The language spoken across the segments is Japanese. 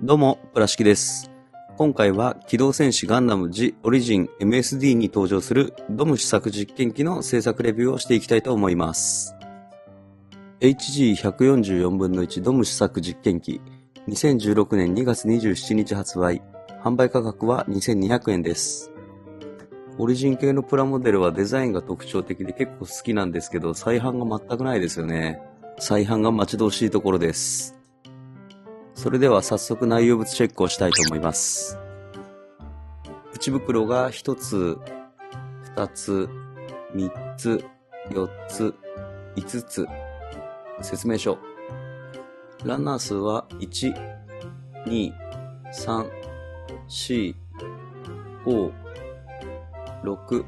どうも、プラシキです。今回は機動戦士ガンダム The Origin MSD に登場するドム試作実験機の製作レビューをしていきたいと思います。HG144 分の1ドム試作実験機、2016年2月27日発売、販売価格は2200円です。オリジン系のプラモデルはデザインが特徴的で結構好きなんですけど、再販が全くないですよね。再販が待ち遠しいところです。それでは早速内容物チェックをしたいと思います。内袋が1つ、2つ、3つ、4つ、5つ。説明書。ランナー数は1、2、3、4、5、6、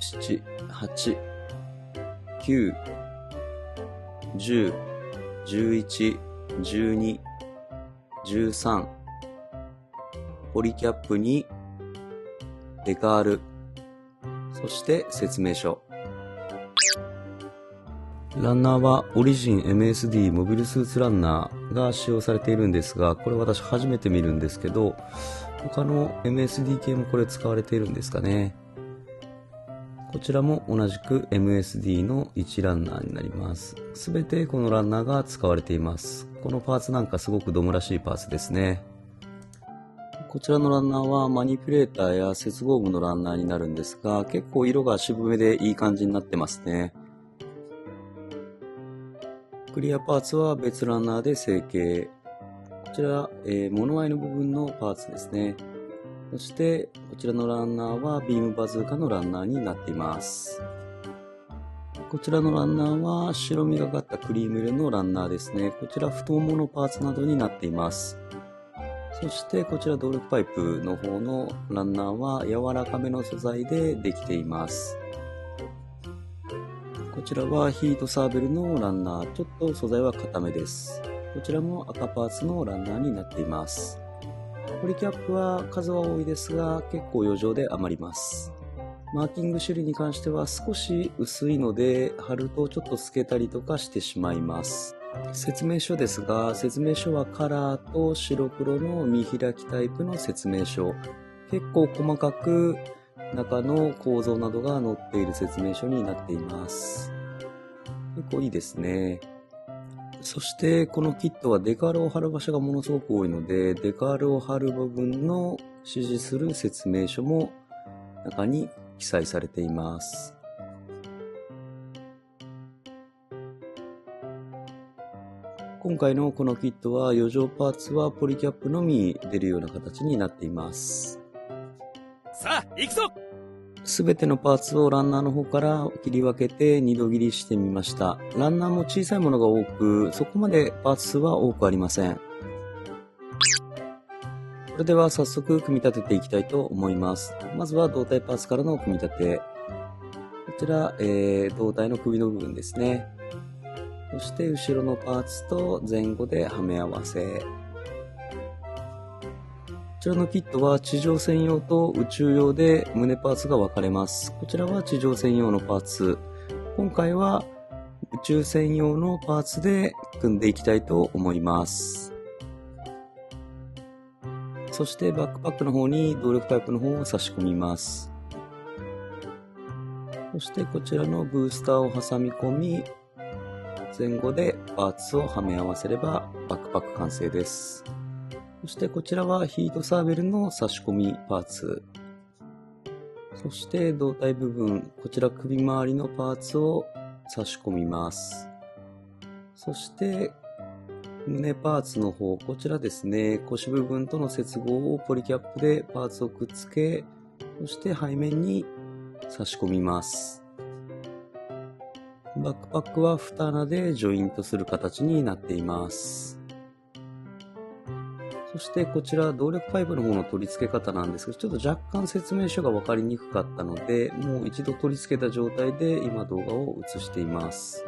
7、8、9、10、11、12、13、ポリキャップにデカール、そして説明書。ランナーはオリジン MSD モビルスーツランナーが使用されているんですが、これ私初めて見るんですけど、他の MSD 系もこれ使われているんですかね。こちらも同じく MSD の1ランナーになります。すべてこのランナーが使われています。このパーツなんかすごくドムらしいパーツですね。こちらのランナーはマニピュレーターや接合部のランナーになるんですが、結構色が渋めでいい感じになってますね。クリアパーツは別ランナーで成形。こちら、物合いの部分のパーツですね。そしてこちらのランナーはビームバズーカのランナーになっています。こちらのランナーは白みがかったクリーム色のランナーですね。こちら太もものパーツなどになっています。そしてこちら動力パイプの方のランナーは柔らかめの素材でできています。こちらはヒートサーベルのランナー、ちょっと素材は硬めです。こちらも赤パーツのランナーになっています。ポリキャップは数は多いですが結構余剰で余ります。マーキング種類に関しては少し薄いので貼るとちょっと透けたりとかしてしまいます。説明書ですが、説明書はカラーと白黒の見開きタイプの説明書。結構細かく中の構造などが載っている説明書になっています。結構いいですね。そしてこのキットはデカールを貼る場所がものすごく多いので、デカールを貼る部分の指示する説明書も中に記載されています。今回のこのキットは余剰パーツはポリキャップのみ出るような形になっています。さあ行くぞ。すべてのパーツをランナーの方から切り分けて2度切りしてみました。ランナーも小さいものが多く、そこまでパーツ数は多くありません。それでは早速組み立てていきたいと思います。まずは胴体パーツからの組み立て。こちら、胴体の首の部分ですね。そして後ろのパーツと前後ではめ合わせ。こちらのキットは地上専用と宇宙用で胸パーツが分かれます。こちらは地上専用のパーツ。今回は宇宙専用のパーツで組んでいきたいと思います。そしてバックパックの方に動力パイプの方を差し込みます。そしてこちらのブースターを挟み込み、前後でパーツをはめ合わせればバックパック完成です。そしてこちらはヒートサーベルの差し込みパーツ。そして胴体部分、こちら首周りのパーツを差し込みます。そして胸パーツの方、こちらですね、腰部分との接合をポリキャップでパーツをくっつけ、そして背面に差し込みます。バックパックは2穴でジョイントする形になっています。そしてこちら動力パイプの方の取り付け方なんですが、ちょっと若干説明書が分かりにくかったので、もう一度取り付けた状態で今動画を映しています。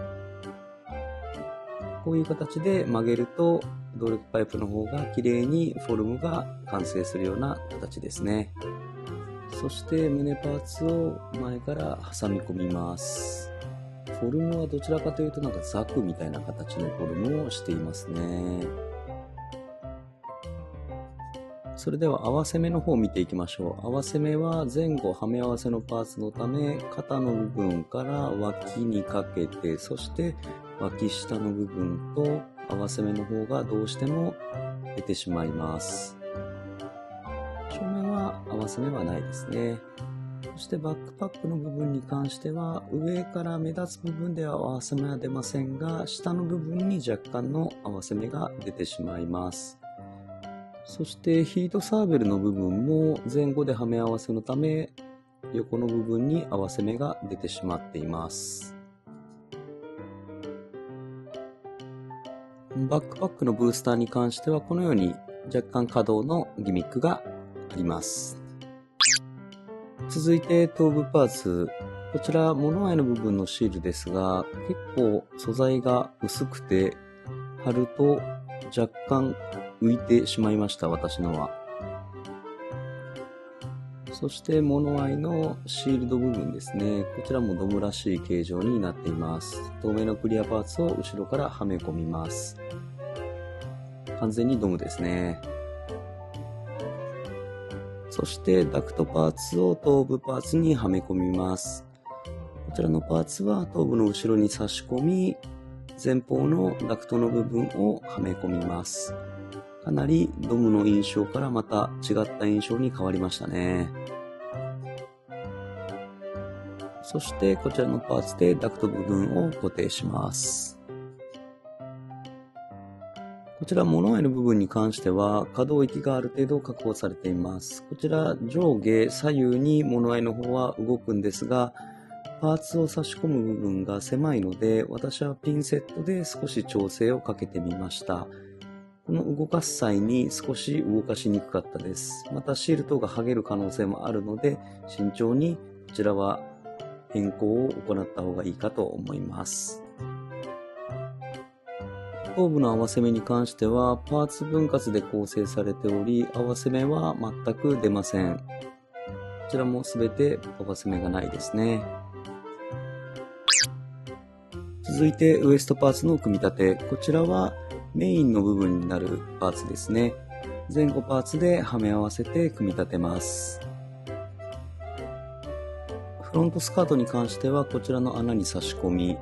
こういう形で曲げると動力パイプの方が綺麗にフォルムが完成するような形ですね。そして胸パーツを前から挟み込みます。フォルムはどちらかというとなんかザクみたいな形のフォルムをしていますね。それでは合わせ目の方を見ていきましょう。合わせ目は前後はめ合わせのパーツのため、肩の部分から脇にかけて、そして脇下の部分と合わせ目の方がどうしても出てしまいます。正面は合わせ目はないですね。そしてバックパックの部分に関しては、上から目立つ部分では合わせ目は出ませんが、下の部分に若干の合わせ目が出てしまいます。そしてヒートサーベルの部分も前後ではめ合わせのため、横の部分に合わせ目が出てしまっています。バックパックのブースターに関してはこのように若干可動のギミックがあります。続いて頭部パーツ。こちら物合いの部分のシールですが、結構素材が薄くて貼ると若干浮いてしまいました、私のは。そして物合いのシールド部分ですね。こちらもドムらしい形状になっています。透明のクリアパーツを後ろからはめ込みます。完全にドムですね。そしてダクトパーツを頭部パーツにはめ込みます。こちらのパーツは頭部の後ろに差し込み、前方のダクトの部分をはめ込みます。かなりドムの印象からまた違った印象に変わりましたね。そしてこちらのパーツでダクト部分を固定します。こちら物合いの部分に関しては可動域がある程度確保されています。こちら上下左右に物合いの方は動くんですが、パーツを差し込む部分が狭いので、私はピンセットで少し調整をかけてみました。この動かす際に少し動かしにくかったです。またシール等が剥げる可能性もあるので、慎重にこちらは変更を行った方がいいかと思います。頭部の合わせ目に関してはパーツ分割で構成されており、合わせ目は全く出ません。こちらも全て合わせ目がないですね。続いてウエストパーツの組み立て。こちらはメインの部分になるパーツですね。前後パーツではめ合わせて組み立てます。フロントスカートに関してはこちらの穴に差し込み、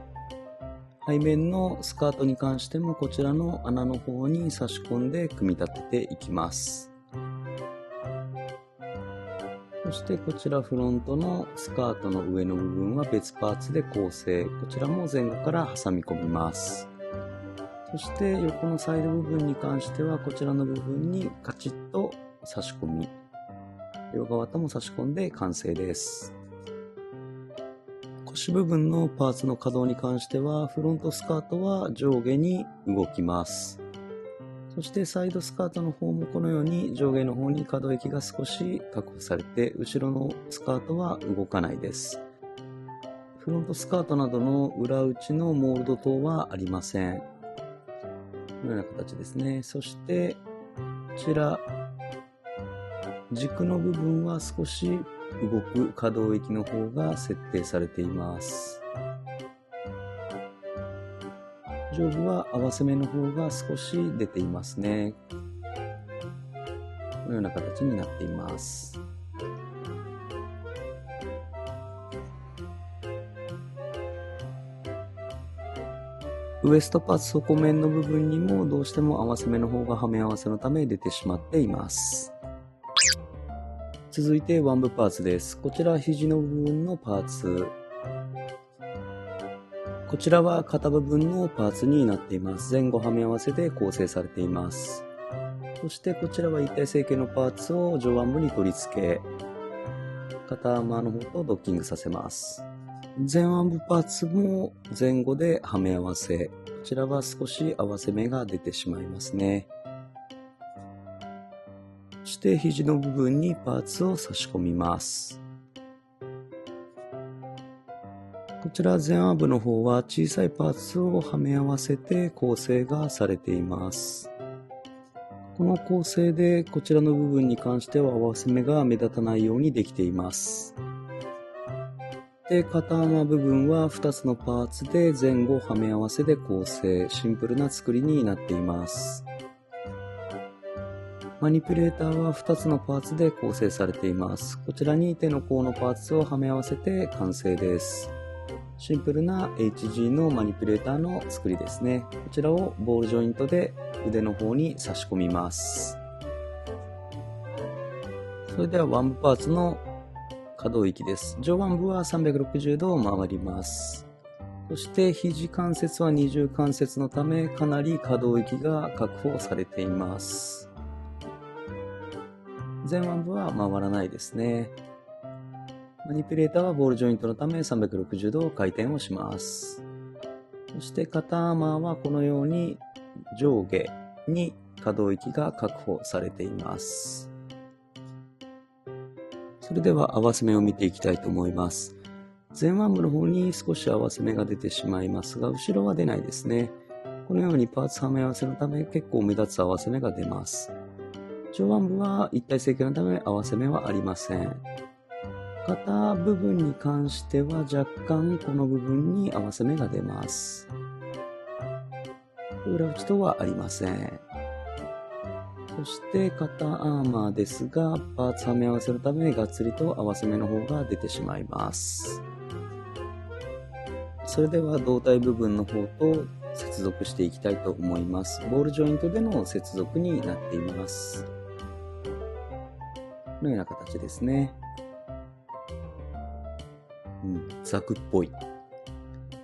背面のスカートに関してもこちらの穴の方に差し込んで組み立てていきます。そしてこちらフロントのスカートの上の部分は別パーツで構成。こちらも前後から挟み込みます。そして横のサイド部分に関してはこちらの部分にカチッと差し込み、両側とも差し込んで完成です。腰部分のパーツの可動に関してはフロントスカートは上下に動きます。そしてサイドスカートの方もこのように上下の方に可動域が少し確保されて、後ろのスカートは動かないです。フロントスカートなどの裏打ちのモールド等はありません。このような形ですね。そしてこちら軸の部分は少し動く可動域の方が設定されています。上部は合わせ目の方が少し出ていますね。このような形になっています。ウエストパーツ底面の部分にもどうしても合わせ目の方がはめ合わせのため出てしまっています。続いて腕部パーツです。こちら肘の部分のパーツ。こちらは肩部分のパーツになっています。前後はめ合わせで構成されています。そしてこちらは一体成形のパーツを上腕部に取り付け、肩アーマーの方とドッキングさせます。前腕部パーツも前後ではめ合わせ、こちらは少し合わせ目が出てしまいますね。そして肘の部分にパーツを差し込みます。こちら前腕部の方は小さいパーツをはめ合わせて構成がされています。この構成でこちらの部分に関しては合わせ目が目立たないようにできています。で、肩アーマー部分は2つのパーツで前後はめ合わせで構成、シンプルな作りになっています。マニピュレーターは2つのパーツで構成されています。こちらに手の甲のパーツをはめ合わせて完成です。シンプルな HG のマニピュレーターの作りですね。こちらをボールジョイントで腕の方に差し込みます。それでは腕部パーツの可動域です。上腕部は360度回ります。そして肘関節は二重関節のためかなり可動域が確保されています。前腕部は回らないですね。マニピュレーターはボールジョイントのため360度回転をします。そして肩アーマーはこのように上下に可動域が確保されています。それでは合わせ目を見ていきたいと思います。前腕部の方に少し合わせ目が出てしまいますが、後ろは出ないですね。このようにパーツはめ合わせのため結構目立つ合わせ目が出ます。上腕部は一体成形のため合わせ目はありません。肩部分に関しては若干この部分に合わせ目が出ます。裏打ちとはありません。そして肩アーマーですが、パーツはめ合わせのためがっつりと合わせ目の方が出てしまいます。それでは胴体部分の方と接続していきたいと思います。ボールジョイントでの接続になっています。このような形ですね。ザクっぽい。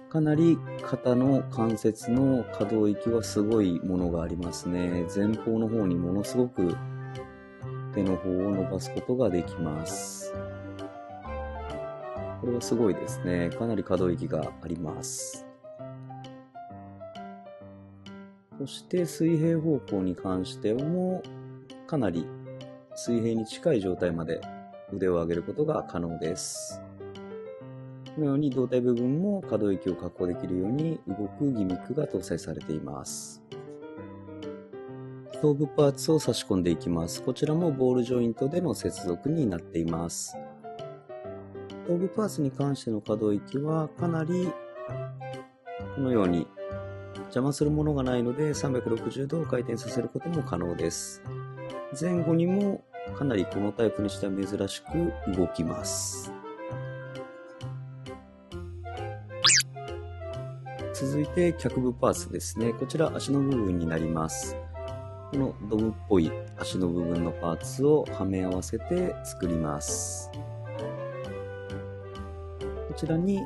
かなり肩の関節の可動域はすごいものがありますね。前方の方にものすごく手の方を伸ばすことができます。これはすごいですね。かなり可動域があります。そして水平方向に関してもかなり水平に近い状態まで腕を上げることが可能です。このように胴体部分も可動域を確保できるように動くギミックが搭載されています。頭部パーツを差し込んでいきます。こちらもボールジョイントでの接続になっています。頭部パーツに関しての可動域はかなりこのように邪魔するものがないので360度回転させることも可能です。前後にもかなりこのタイプにしては珍しく動きます。続いて脚部パーツですね。こちら足の部分になります。このドムっぽい足の部分のパーツをはめ合わせて作ります。こちらに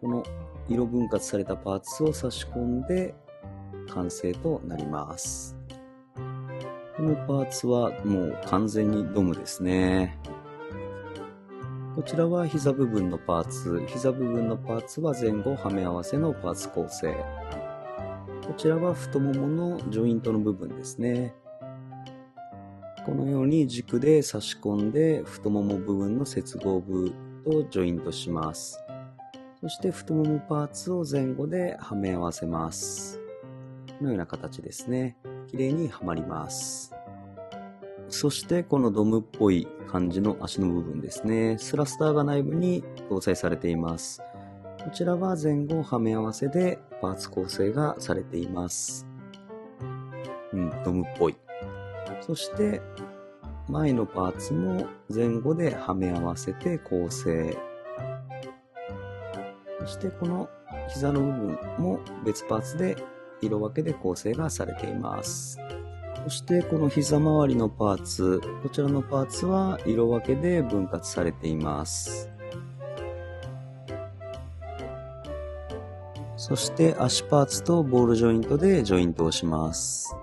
この色分割されたパーツを差し込んで完成となります。このパーツはもう完全にドムですね。こちらは膝部分のパーツ。膝部分のパーツは前後はめ合わせのパーツ構成。こちらは太もものジョイントの部分ですね。このように軸で差し込んで太もも部分の接合部とジョイントします。そして太ももパーツを前後ではめ合わせます。このような形ですね。綺麗にはまります。そしてこのドムっぽい感じの足の部分ですね。スラスターが内部に搭載されています。こちらは前後はめ合わせでパーツ構成がされています。ドムっぽい。そして前のパーツも前後ではめ合わせて構成。そしてこの膝の部分も別パーツで色分けで構成がされています。そしてこの膝周りのパーツ、こちらのパーツは色分けで分割されています。そして足パーツとボールジョイントでジョイントをします。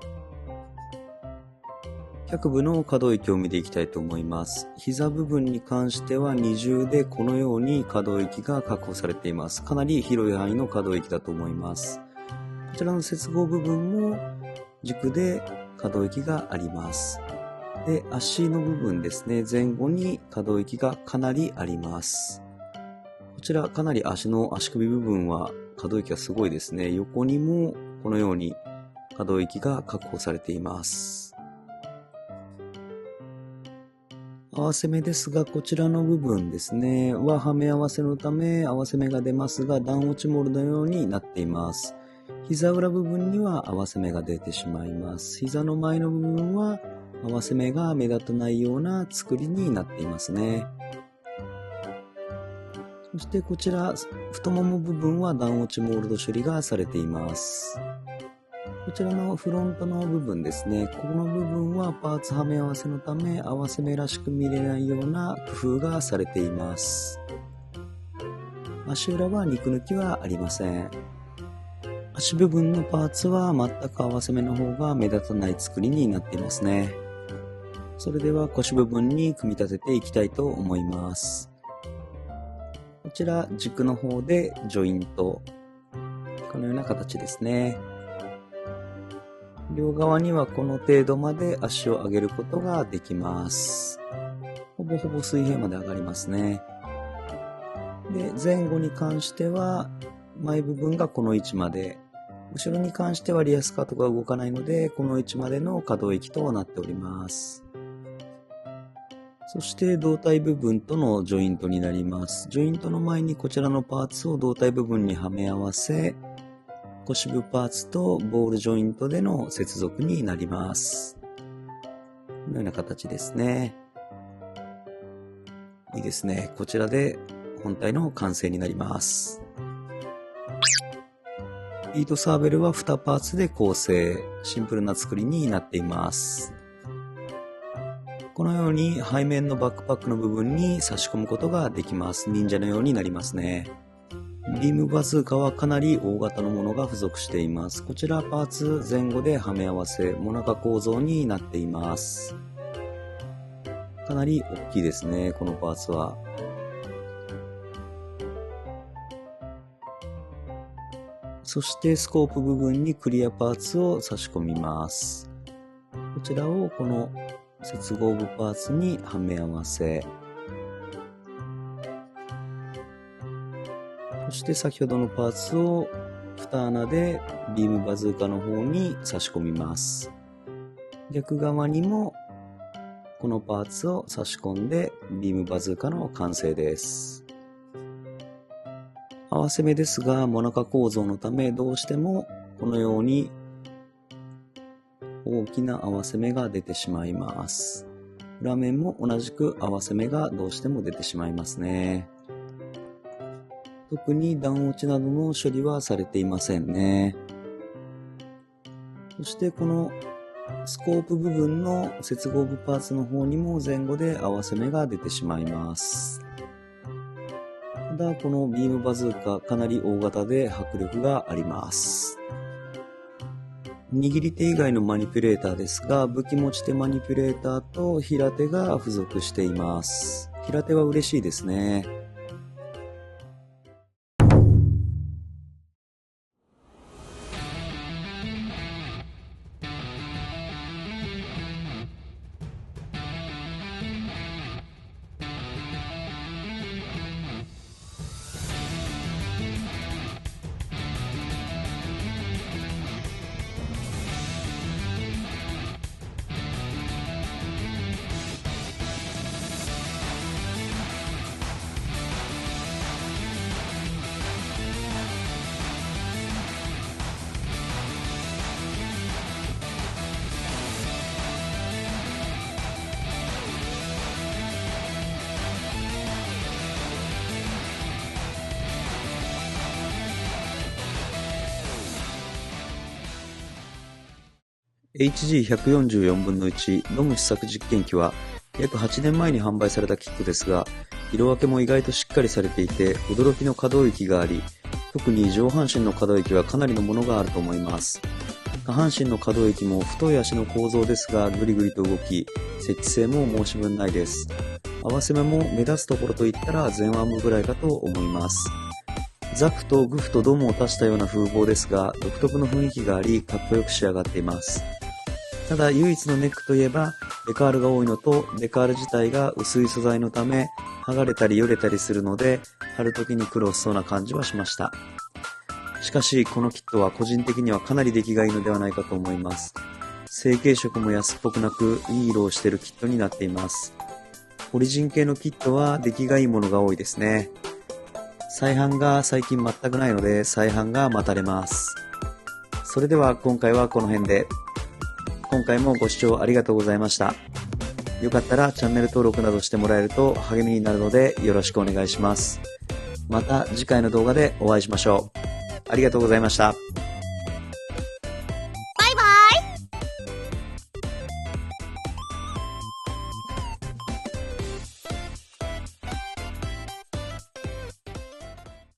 脚部の可動域を見ていきたいと思います。膝部分に関しては二重でこのように可動域が確保されています。かなり広い範囲の可動域だと思います。こちらの接合部分も軸で可動域があります。で、足の部分ですね。前後に可動域がかなりあります。こちらかなり足首部分は可動域がすごいですね。横にもこのように可動域が確保されています。合わせ目ですが、こちらの部分ですね、ははめ合わせのため合わせ目が出ますが、段落ちモールのようになっています。膝裏部分には合わせ目が出てしまいます。膝の前の部分は合わせ目が目立たないような作りになっていますね。そしてこちら、太もも部分は段落ちモールド処理がされています。こちらのフロントの部分ですね。この部分はパーツはめ合わせのため合わせ目らしく見れないような工夫がされています。足裏は肉抜きはありません。足部分のパーツは全く合わせ目の方が目立たない作りになっていますね。それでは腰部分に組み立てていきたいと思います。こちら軸の方でジョイント。このような形ですね。両側にはこの程度まで足を上げることができます。ほぼほぼ水平まで上がりますね。で、前後に関しては前部分がこの位置まで、後ろに関してはリアスカートが動かないのでこの位置までの可動域となっております。そして胴体部分とのジョイントになります。ジョイントの前にこちらのパーツを胴体部分にはめ合わせ、腰部パーツとボールジョイントでの接続になります。このような形ですね。いいですね。こちらで本体の完成になります。ビートサーベルは2パーツで構成、シンプルな作りになっています。このように背面のバックパックの部分に差し込むことができます。忍者のようになりますね。ビームバズーカはかなり大型のものが付属しています。こちらパーツ前後ではめ合わせ、モナカ構造になっています。かなり大きいですね、このパーツは。そしてスコープ部分にクリアパーツを差し込みます。こちらをこの接合部パーツにはめ合わせ、そして先ほどのパーツを2穴でビームバズーカの方に差し込みます。逆側にもこのパーツを差し込んでビームバズーカの完成です。合わせ目ですがモナカ構造のためどうしてもこのように大きな合わせ目が出てしまいます。裏面も同じく合わせ目がどうしても出てしまいますね。特に段落ちなどの処理はされていませんね。そしてこのスコープ部分の接合部パーツの方にも前後で合わせ目が出てしまいます。ただこのビームバズーカかなり大型で迫力があります。握り手以外のマニピュレーターですが、武器持ち手マニピュレーターと平手が付属しています。平手は嬉しいですね。HG144 分の1ノム試作実験機は約8年前に販売されたキットですが、色分けも意外としっかりされていて驚きの可動域があり、特に上半身の可動域はかなりのものがあると思います。下半身の可動域も太い足の構造ですがぐりぐりと動き、設置性も申し分ないです。合わせ目も目立つところといったら前腕部ぐらいかと思います。ザクとグフとドムを足したような風貌ですが独特の雰囲気がありかっこよく仕上がっています。ただ唯一のネックといえばデカールが多いのと、デカール自体が薄い素材のため剥がれたりよれたりするので貼るときに苦労しそうな感じはしました。しかしこのキットは個人的にはかなり出来がいいのではないかと思います。成型色も安っぽくなくいい色をしているキットになっています。オリジン系のキットは出来がいいものが多いですね。再販が最近全くないので再販が待たれます。それでは今回はこの辺で。今回もご視聴ありがとうございました。よかったらチャンネル登録などしてもらえると励みになるのでよろしくお願いします。また次回の動画でお会いしましょう。ありがとうございました。